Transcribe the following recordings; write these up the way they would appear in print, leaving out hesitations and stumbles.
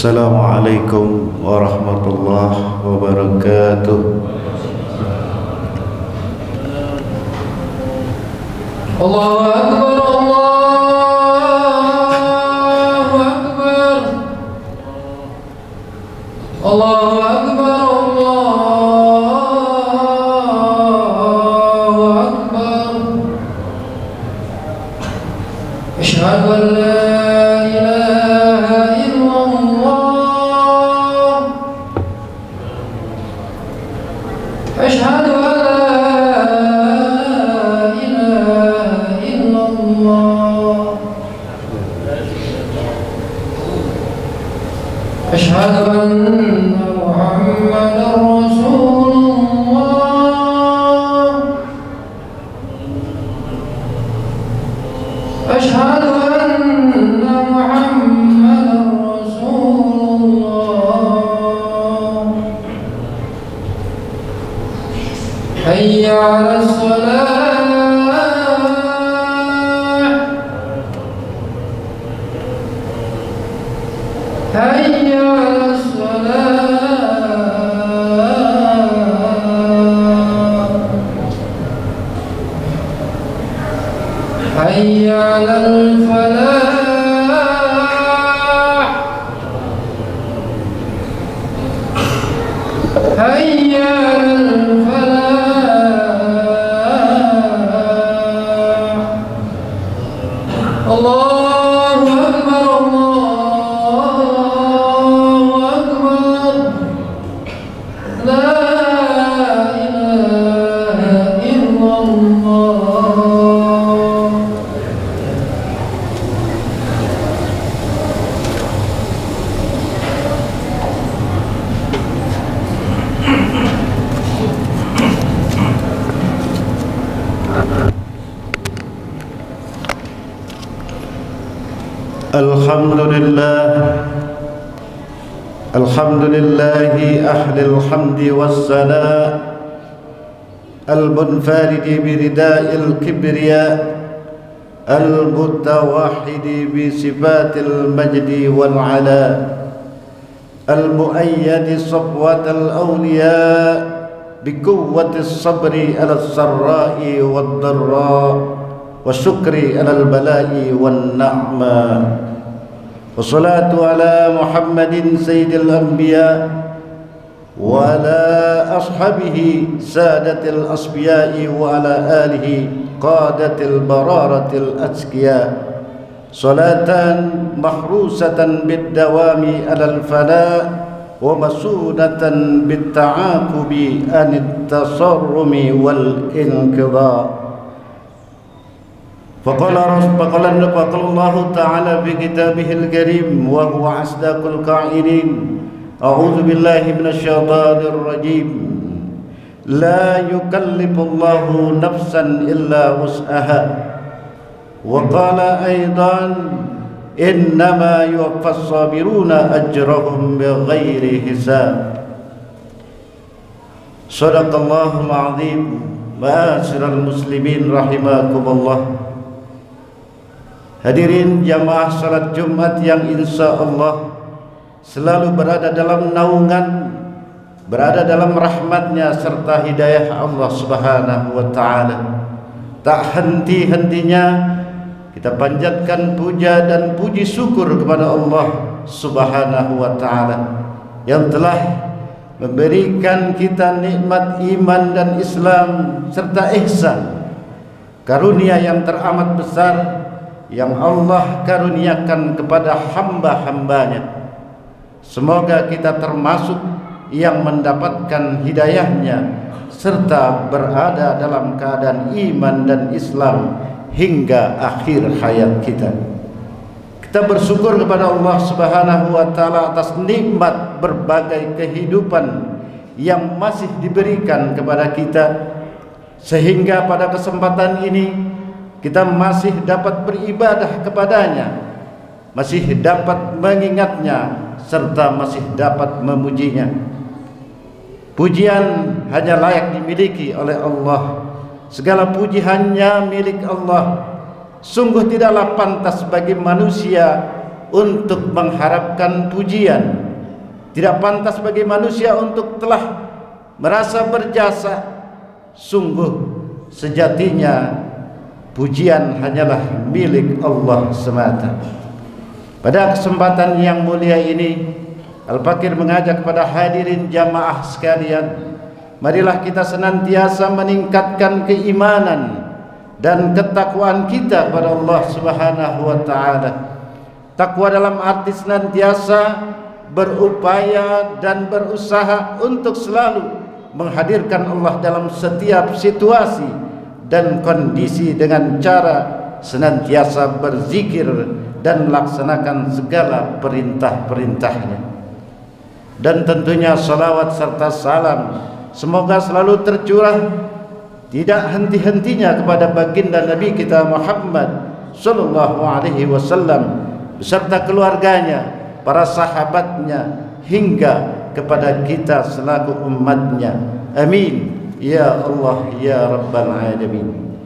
Assalamualaikum warahmatullahi wabarakatuh. Allahu Akbar, Allahu Akbar, Allahu Akbar, Allahu Akbar. Asyhadu an la أشهد أن لا إله إلا الله أشهد أن محمدا رسول الله أشهد أن محمدا رسول الله حي على الصلاة حي على الصلاة حي على الفلاح حي على الفلاح. Allahu Akbar, Allahu Akbar, la ilaha illallah. Alhamdulillahi ahlil hamdi wassana al-munfaridi birida'il kibriya al-mutawahidi bisifatil majdi wal ala al-muayyadi safwatal awliya bikuwwatis sabri ala sarra'i wad darra wa syukri ala al-bala'i wan na'ma. Wassalatu ala Muhammadin sayyidil anbiya wa ala ashabihi sadatil asbiya'i wa ala alihi qadatil bararatil atskiya. Salatan mahrusatan bid dawami alal fala wa masudatan bit ta'aqubi anit tasarrumi wal inqidha. فقال الله تعالى في كتابه الكريم وهو أصدق القائلين أعوذ بالله من الشيطان الرجيم لا يكلف الله نفسا إلا وسعها وقال أيضا إنما يوفى الصابرون أجرهم بغير حساب. صدق الله العظيم. Ma'asyiral muslimin rahimakumullah. Hadirin jamaah salat Jumat yang insya Allah selalu berada dalam naungan, berada dalam rahmatnya serta hidayah Allah subhanahu wa ta'ala. Tak henti-hentinya kita panjatkan puja dan puji syukur kepada Allah subhanahu wa ta'ala yang telah memberikan kita nikmat iman dan Islam serta ihsan, karunia yang teramat besar yang Allah karuniakan kepada hamba-hambanya. Semoga kita termasuk yang mendapatkan hidayahnya serta berada dalam keadaan iman dan Islam hingga akhir hayat kita. Kita bersyukur kepada Allah subhanahu wa ta'ala atas nikmat berbagai kehidupan yang masih diberikan kepada kita, sehingga pada kesempatan ini kita masih dapat beribadah kepadanya, masih dapat mengingatnya, serta masih dapat memujinya. Pujian hanya layak dimiliki oleh Allah. Segala puji hanya milik Allah. Sungguh tidaklah pantas bagi manusia untuk mengharapkan pujian. Tidak pantas bagi manusia untuk telah merasa berjasa. Sungguh sejatinya pujian hanyalah milik Allah semata. Pada kesempatan yang mulia ini, Al-Fakir mengajak kepada hadirin jamaah sekalian, marilah kita senantiasa meningkatkan keimanan dan ketakwaan kita kepada Allah Subhanahu wa taala. Takwa dalam arti senantiasa berupaya dan berusaha untuk selalu menghadirkan Allah dalam setiap situasi dan kondisi dengan cara senantiasa berzikir dan melaksanakan segala perintah-perintahnya. Dan tentunya salawat serta salam semoga selalu tercurah tidak henti-hentinya kepada baginda Nabi kita Muhammad sallallahu alaihi wasallam beserta keluarganya, para sahabatnya, hingga kepada kita selaku umatnya. Amin ya Allah ya Rabbal Alamin.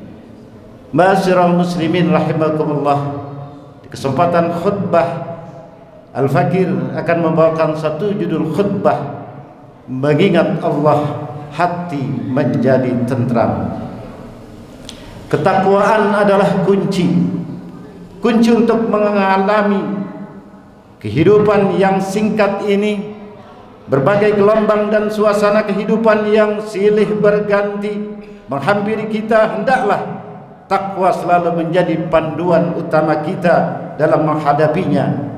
Ma'asyiral muslimin rahimakumullah, di kesempatan khutbah Al-Fakir akan membawakan satu judul khutbah, mengingat Allah hati menjadi tentram. Ketakwaan adalah kunci untuk mengalami kehidupan yang singkat ini. Berbagai gelombang dan suasana kehidupan yang silih berganti menghampiri kita, hendaklah takwa selalu menjadi panduan utama kita dalam menghadapinya.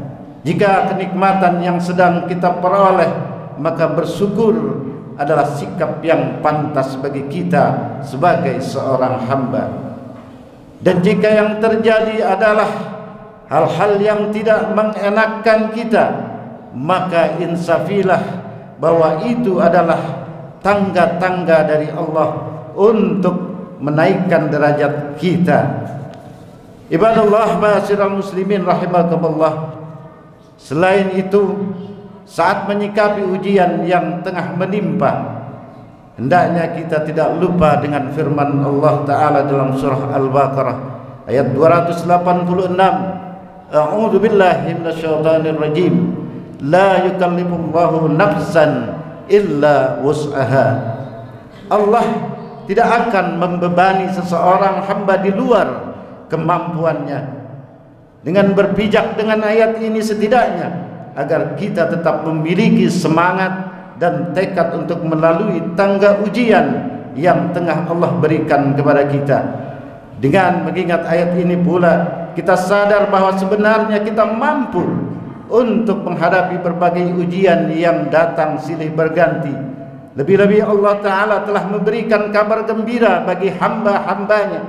Jika kenikmatan yang sedang kita peroleh, maka bersyukur adalah sikap yang pantas bagi kita sebagai seorang hamba. Dan jika yang terjadi adalah hal-hal yang tidak mengenakkan kita, maka insafilah bahwa itu adalah tangga-tangga dari Allah untuk menaikkan derajat kita. Ibadallah ma'asyiral muslimin rahimakumullah. Selain itu, saat menyikapi ujian yang tengah menimpa, hendaknya kita tidak lupa dengan firman Allah Ta'ala dalam surah Al-Baqarah ayat 286. A'udzu billahi minasyaitonir rajim. La yukallifullahu nafsan illa wus'aha. Allah tidak akan membebani seseorang hamba di luar kemampuannya. Dengan berpijak dengan ayat ini setidaknya agar kita tetap memiliki semangat dan tekad untuk melalui tangga ujian yang tengah Allah berikan kepada kita. Dengan mengingat ayat ini pula, kita sadar bahwa sebenarnya kita mampu untuk menghadapi berbagai ujian yang datang silih berganti. Lebih-lebih Allah Ta'ala telah memberikan kabar gembira bagi hamba-hambanya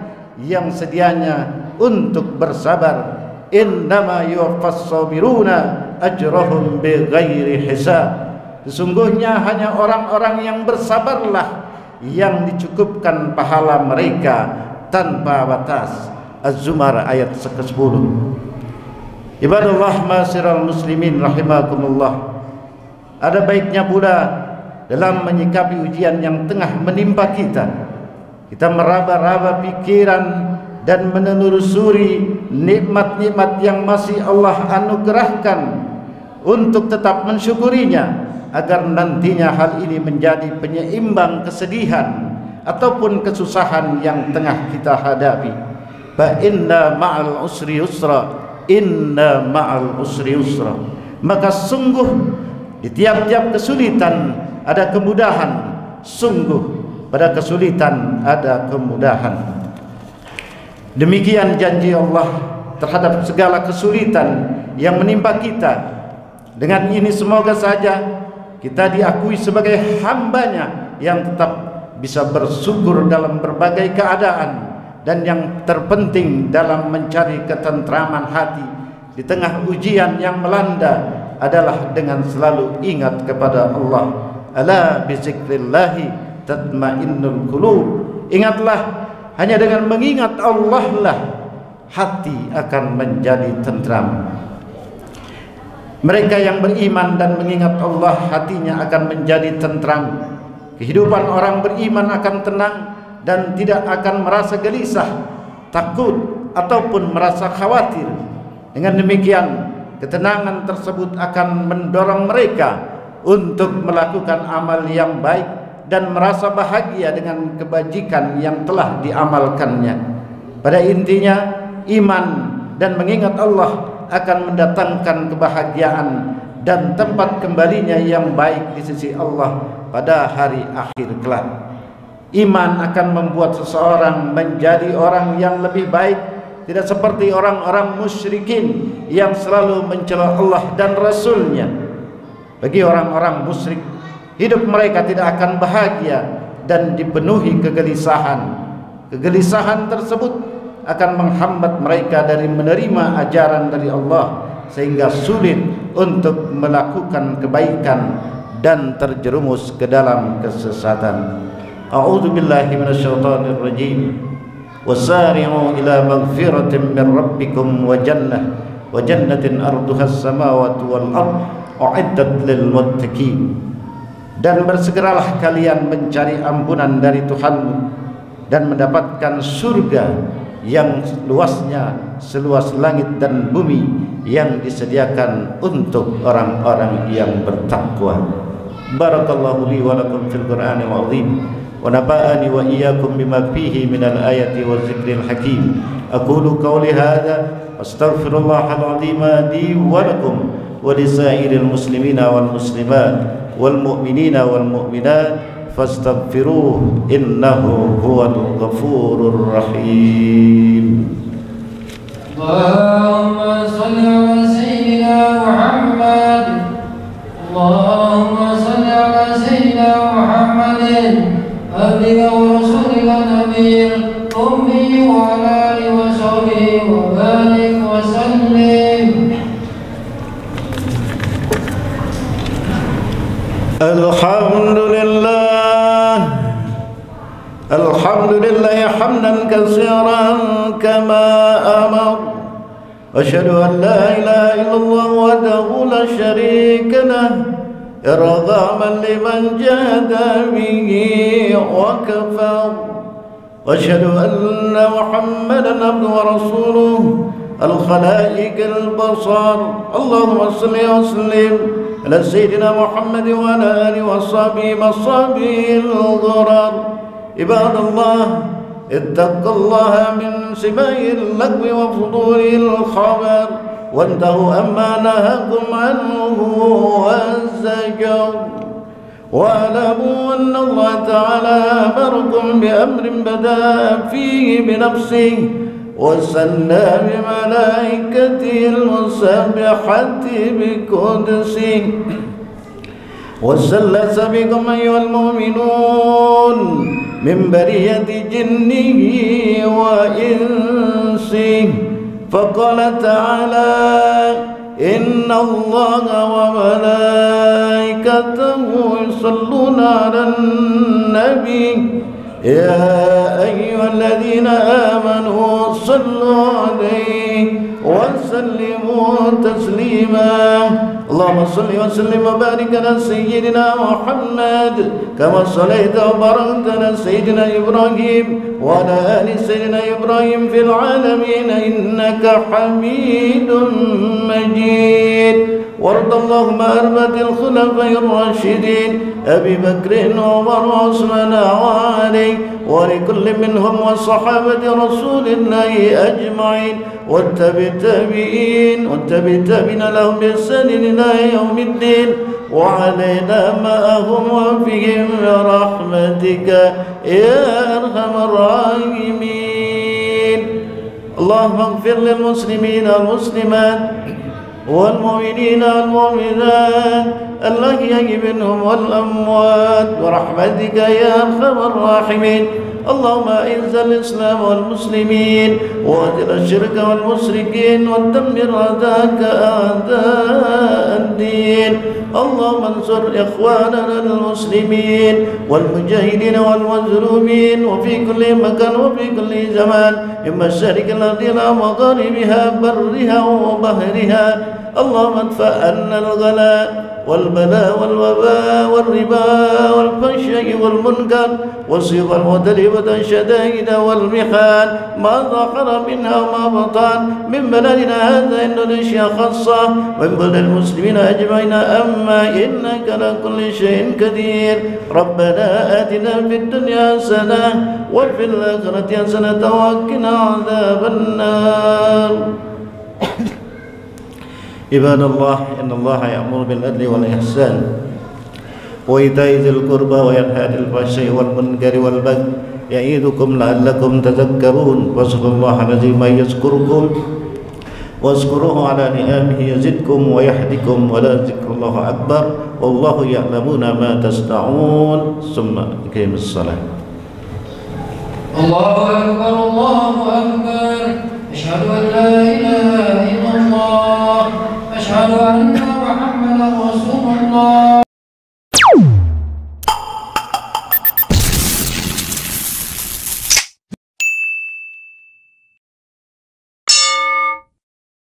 yang sedianya untuk bersabar. Innama yuwaffas sabiruna ajrahum bighairi hisab. Sesungguhnya hanya orang-orang yang bersabarlah yang dicukupkan pahala mereka tanpa batas. Az-Zumar ayat ke-10. Ibadallah ma'asyiral muslimin rahimakumullah. Ada baiknya pula dalam menyikapi ujian yang tengah menimpa kita, kita meraba-raba pikiran dan menelusuri nikmat-nikmat yang masih Allah anugerahkan untuk tetap mensyukurinya, agar nantinya hal ini menjadi penyeimbang kesedihan ataupun kesusahan yang tengah kita hadapi. Fa inna ma'al usri yusra, inna ma'al usri yusra. Maka sungguh di tiap-tiap kesulitan ada kemudahan, sungguh pada kesulitan ada kemudahan. Demikian janji Allah terhadap segala kesulitan yang menimpa kita. Dengan ini semoga saja kita diakui sebagai hambanya yang tetap bisa bersyukur dalam berbagai keadaan, dan yang terpenting dalam mencari ketentraman hati di tengah ujian yang melanda adalah dengan selalu ingat kepada Allah ala bizikrillahi tatmainnul qulub. Ingatlah, hanya dengan mengingat Allah lah hati akan menjadi tentram. Mereka yang beriman dan mengingat Allah, hatinya akan menjadi tentram. Kehidupan orang beriman akan tenang dan tidak akan merasa gelisah, takut ataupun merasa khawatir. Dengan demikian, ketenangan tersebut akan mendorong mereka untuk melakukan amal yang baik dan merasa bahagia dengan kebajikan yang telah diamalkannya. Pada intinya, iman dan mengingat Allah akan mendatangkan kebahagiaan dan tempat kembalinya yang baik di sisi Allah pada hari akhir kelak. Iman akan membuat seseorang menjadi orang yang lebih baik, tidak seperti orang-orang musyrikin yang selalu mencela Allah dan Rasul-Nya. Bagi orang-orang musyrik, hidup mereka tidak akan bahagia dan dipenuhi kegelisahan. Kegelisahan tersebut akan menghambat mereka dari menerima ajaran dari Allah, sehingga sulit untuk melakukan kebaikan dan terjerumus ke dalam kesesatan. A'udzu billahi minasyaitonir rajim. Wasari'u ila maghfiratin min rabbikum wa jannatin arduhas samawati wal ardh u'iddat lil muttaqin. Dan bersegeralah kalian mencari ampunan dari Tuhanmu dan mendapatkan surga yang luasnya seluas langit dan bumi yang disediakan untuk orang-orang yang bertakwa. Barakallahu li wa lakum fil Qur'anil azim wa nafa'ani wa iyyakum bima fihi minal ayati wa zikril hakim. Aqulu qawli hadza astaghfirullahal azim li wa lakum wa lisairil muslimina wal muslimat wal mu'minina wal mu'minat fastaghfiruhu innahu huwal ghafurur rahim. Allahumma salli ala sayyidina Muhammad. Allahumma salli ala sayyidina Muhammadin abdika wa rasulika nabiyil ummi wa ala alihi wa sahbihi wa barik wa sallim. Alhamdulillah hamdan katsiran kama amar. Asyhadu an la ilaha illallah wahdahu la syarika lah irghaman liman jahada bihi wa kafar. Asyhadu anna Muhammadan abduhu wa rasuluh al-khalaiq al-basar. Allahumma salli wa sallim ala sayyidina Muhammad wa ala alihi wa sahbihi masabihil ghurar. Ibadallah, ittaqullaha min simayil lagwi wa fudulil khabar wantahu amma nahakum anhu wazzajar. Wa'lamu anna Allah ta'ala amarakum bi amrin bada'a fihi bi nafsihi wa sanna bi malaikatihi al-musabbihati bi qudsihi wa sallasa bikum ayyuhal mu'minun min bariyati jinnihi wa insihi. Faqala ta'ala inna Allaha wa malaikatahu yusalluna 'alan nabi ya ayyuhalladzina amanu sallu 'alaihi wa sallimu taslima. Allahumma salli wa sallim wa barik ala sayyidina Muhammad kama sallaita wa barakta ala sayyidina Ibrahim wa ala ali sayyidina Ibrahim fil alamin innaka Hamidum Majid. وارض اللهم عن أربعة الخلفاء الراشدين أبي بكر وعمر وعثمان وعلي ولكل منهم والصحابة رسول الله أجمعين والتابعين لهم بإحسان إلى يوم الدين وعلينا معهم وفيهم برحمتك يا أرحم الراحمين. اللهم اغفر للمسلمين والمسلمات والمؤمنين والمؤمنات الأحياء منهم والأموات برحمتك يا أرحم الراحمين. اللهم أعز الإسلام والمسلمين وأذل الشرك والمشركين ودمر أعداءك أعداء الدين. اللهم انصر إخواننا المسلمين والمجاهدين والمظلومين وفي كل مكان وفي كل زمان من مشارق الأرض إلى مغاربها برها وبحرها. اللهم ادفع عنا الغلاء والبلاء والوباء والربا والفحشاء والمنكر والسوء والمدل والشدائد والمحن ما ظهر منها وما بطن من بلدنا هذا إندونيسيا خاصة ومن بلد المسلمين أجمعين. أما إنك على كل شيء قدير. ربنا آتنا في الدنيا حسنة وفي الآخرة حسنة وقنا عذاب النار. عباد الله إن الله يأمر بالعدل والإحسان وإيتاء ذي القربى وينهى عن الفحشاء والمنكر والبغي يعظكم لعلكم تذكرون. واذكروا الله العظيم يذكركم واذكروه على نعمه يزدكم ويهدكم ولذكر الله أكبر والله يعلمون ما تصنعون. ثم أقيموا الصلاة. الله أكبر.